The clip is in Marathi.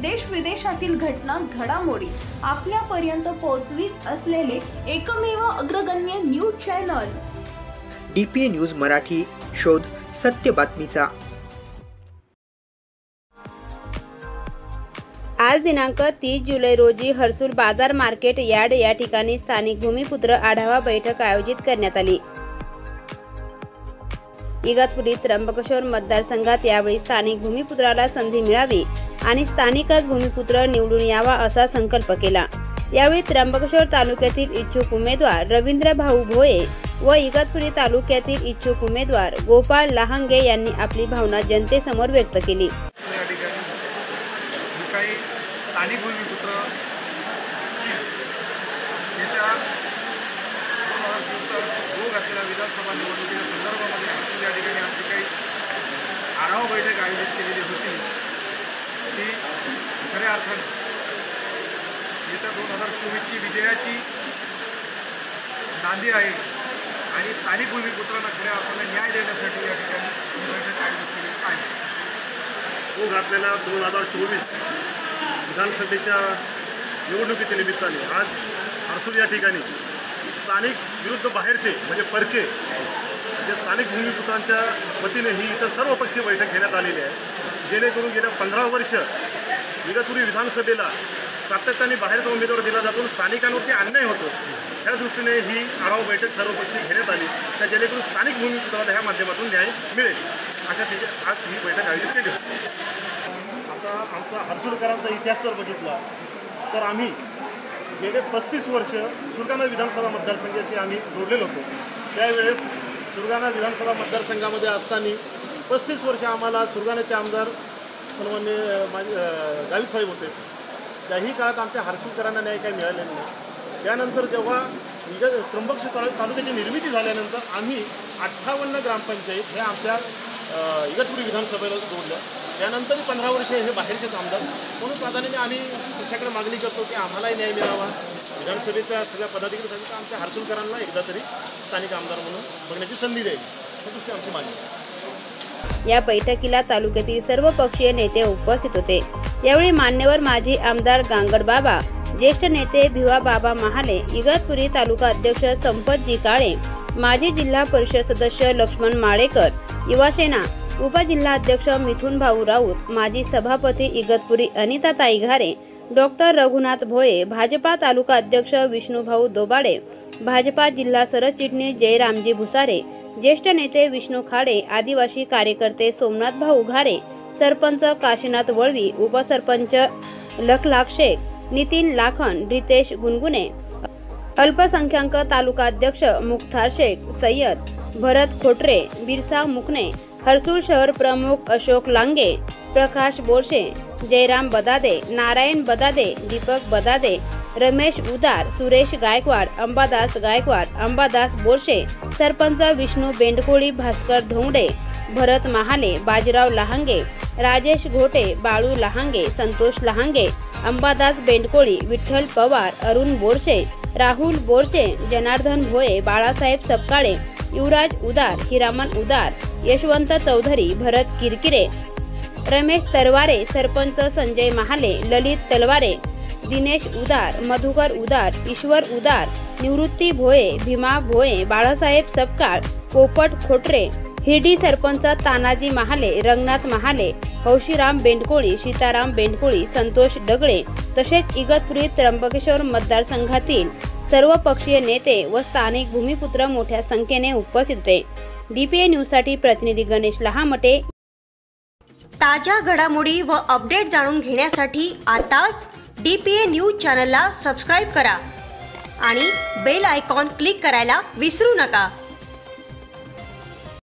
देश विदेशातील घटना घडामोडी आपल्यापर्यंत पोहोचवित असलेले एकमेव अग्रगण्य news channel DPA news Marathi, शोध सत्य बातमीचा। आज दिनांक 30 जुलै रोजी हर्सुल बाजार मार्केट यार्ड या ठिकाणी स्थानिक भूमिपुत्र आढावा बैठक आयोजित करण्यात आली। इगतपुरी त्र्यंबकेश्वर मतदारसंघात यावेळी स्थानिक भूमिपुत्राला संधी मिळावी आणि स्थानिकच भूमिपुत्र निवडून यावा असा संकल्प केला। यावेळी त्र्यंबकेश्वर तालुक्यातील इच्छुक उमेदवार रवींद्र भाऊ भोये व इगतपुरी तालुक्यातील इच्छुक उमेदवार गोपाळ लहांगे यांनी आपली भावना जनतेसमोर व्यक्त केली। स्थानिक भूमिपुत्र घातलेल्या विधानसभा निवडणुकीच्या संदर्भामध्ये हर्सुल या ठिकाणी आज जी काही आढावा बैठक आयोजित केलेली होती ती खऱ्या अर्थाने येत्या 2024ची विजयाची नांदी आहे आणि स्थानिक भूमिपुत्रांना खऱ्या अर्थाने न्याय देण्यासाठी या ठिकाणी ही बैठक आयोजित केली आहे। घातलेल्या 2024 विधानसभेच्या निवडणुकीच्या निमित्ताने आज हर्सुल या ठिकाणी स्थानिक विरुद्ध बाहेरचे म्हणजे परके म्हणजे स्थानिक भूमिपुत्रांच्या वतीने ही इथं सर्वपक्षीय बैठक घेण्यात आलेली आहे, जेणेकरून गेल्या 15 वर्ष इगतपुरी विधानसभेला सातत्याने बाहेरचा उमेदवार दिला जातो, स्थानिकांवरती अन्याय होतो। त्या दृष्टीने ही आढावा बैठक सर्वपक्षीय घेण्यात आली, त्या जेणेकरून स्थानिक भूमिपुत्राला ह्या माध्यमातून न्याय मिळेल अशा आज ही बैठक आयोजित केली होती। आता आमचा हर्सुलकरांचा इतिहास जर बघितला तर आम्ही गेले 35 वर्ष सुरगाणा विधानसभा मतदारसंघाशी आम्ही जोडलेलो होतो। त्यावेळेस सुरगाणा विधानसभा मतदारसंघामध्ये असताना 35 वर्ष आम्हाला सुरगाण्याचे आमदार सन्माननीय गावित साहेब होते। त्याही काळात आमच्या हर्सुलकरांना न्याय काही मिळालेला नाही। त्यानंतर जेव्हा त्र्यंबकेश्वर तालुक्याची निर्मिती झाल्यानंतर आम्ही 58 ग्रामपंचायत हे आमच्या इगतपुरी विधानसभेला जोडल्या। त्यानंतर 15 वर्ष हे बाहेरचेच आमदार म्हणून प्राधान्याने आम्ही त्याच्याकडे मागणी करतो की आम्हालाही न्याय मिळावा। विधानसभेच्या सगळ्या पदाधिकारी सांगितलं आमच्या हर्सुलकरांना एकदा तरी स्थानिक आमदार म्हणून बघण्याची संधी द्यावी, ही दुसरी आमची मागणी आहे। या बैठकीला तालुक्यातील सर्व पक्षीय नेते उपस्थित होते। यावेळी मान्यवर माजी आमदार गांगड बाबा, ज्येष्ठ नेते भिवा बाबा महाले, इगतपुरी तालुका अध्यक्ष संपतजी काळे, माजी जिल्हा परिषद सदस्य लक्ष्मण माळेकर, युवासेना उपजिल्हाध्यक्ष मिथुन भाऊ राऊत, माजी सभापती इगतपुरी अनिताताई घारे, डॉक्टर रघुनाथ भोये, भाजपा तालुका अध्यक्ष विष्णुभाऊ दोबाडे, भाजपा जिल्हा सरचिटणीस जयरामजी भुसारे, ज्येष्ठ नेते विष्णू खाडे, आदिवासी कार्यकर्ते सोमनाथ भाऊ घारे, सरपंच काशीनाथ वळवी, उपसरपंच लखलाख शेख, नितीन लाखन, रितेश गुनगुने, अल्पसंख्याक तालुका अध्यक्ष मुख्तार शेख, सय्यद भरत खोटरे, बिरसा मुकणे, हर्सुल शहर प्रमुख अशोक लांगे, प्रकाश बोरशे, जयराम बदादे, नारायण बदादे, दीपक बदादे, रमेश उदार, सुरेश गायकवाड, अंबादास गायकवाड, अंबादास बोरशे, सरपंच विष्णू बेंडकोळी, भास्कर धोंगडे, भरत महाले, बाजीराव लहांगे, राजेश घोटे, बाळू लहांगे, संतोष लहांगे, अंबादास बेंडकोळी, विठ्ठल पवार, अरुण बोरशे, राहुल बोरशे, जनार्दन भोये, बाळासाहेब सपकाळे, युवराज उदार, हिरामन उदार, यशवंत चौधरी, भरत किरकिरे, रमेश तरवारे, सरपंच संजय महाले, ललित तलवारे, दिनेश उदार, मधुकर उदार, ईश्वर उदार, निवृत्ती भोये, भीमा भोये, बाळासाहेब सपकाळ, पोपट खोटरे, हिरडी सरपंच तानाजी महाले, रंगनाथ महाले, हौशीराम बेंडकोळी, सीताराम बेंडकोळी, संतोष डगळे तसेच इगतपुरी त्र्यंबकेश्वर मतदारसंघातील सर्व पक्षीय नेते व स्थानिक भूमिपुत्र मोठ्या संख्येने उपस्थित होते। DPA न्यूजसाठी प्रतिनिधी गणेश लहामटे। ताज्या घडामोडी व अपडेट जाणून घेण्यासाठी आताच DPA न्यूज चॅनलला सबस्क्राइब करा आणि बेल आयकॉन क्लिक करायला विसरू नका।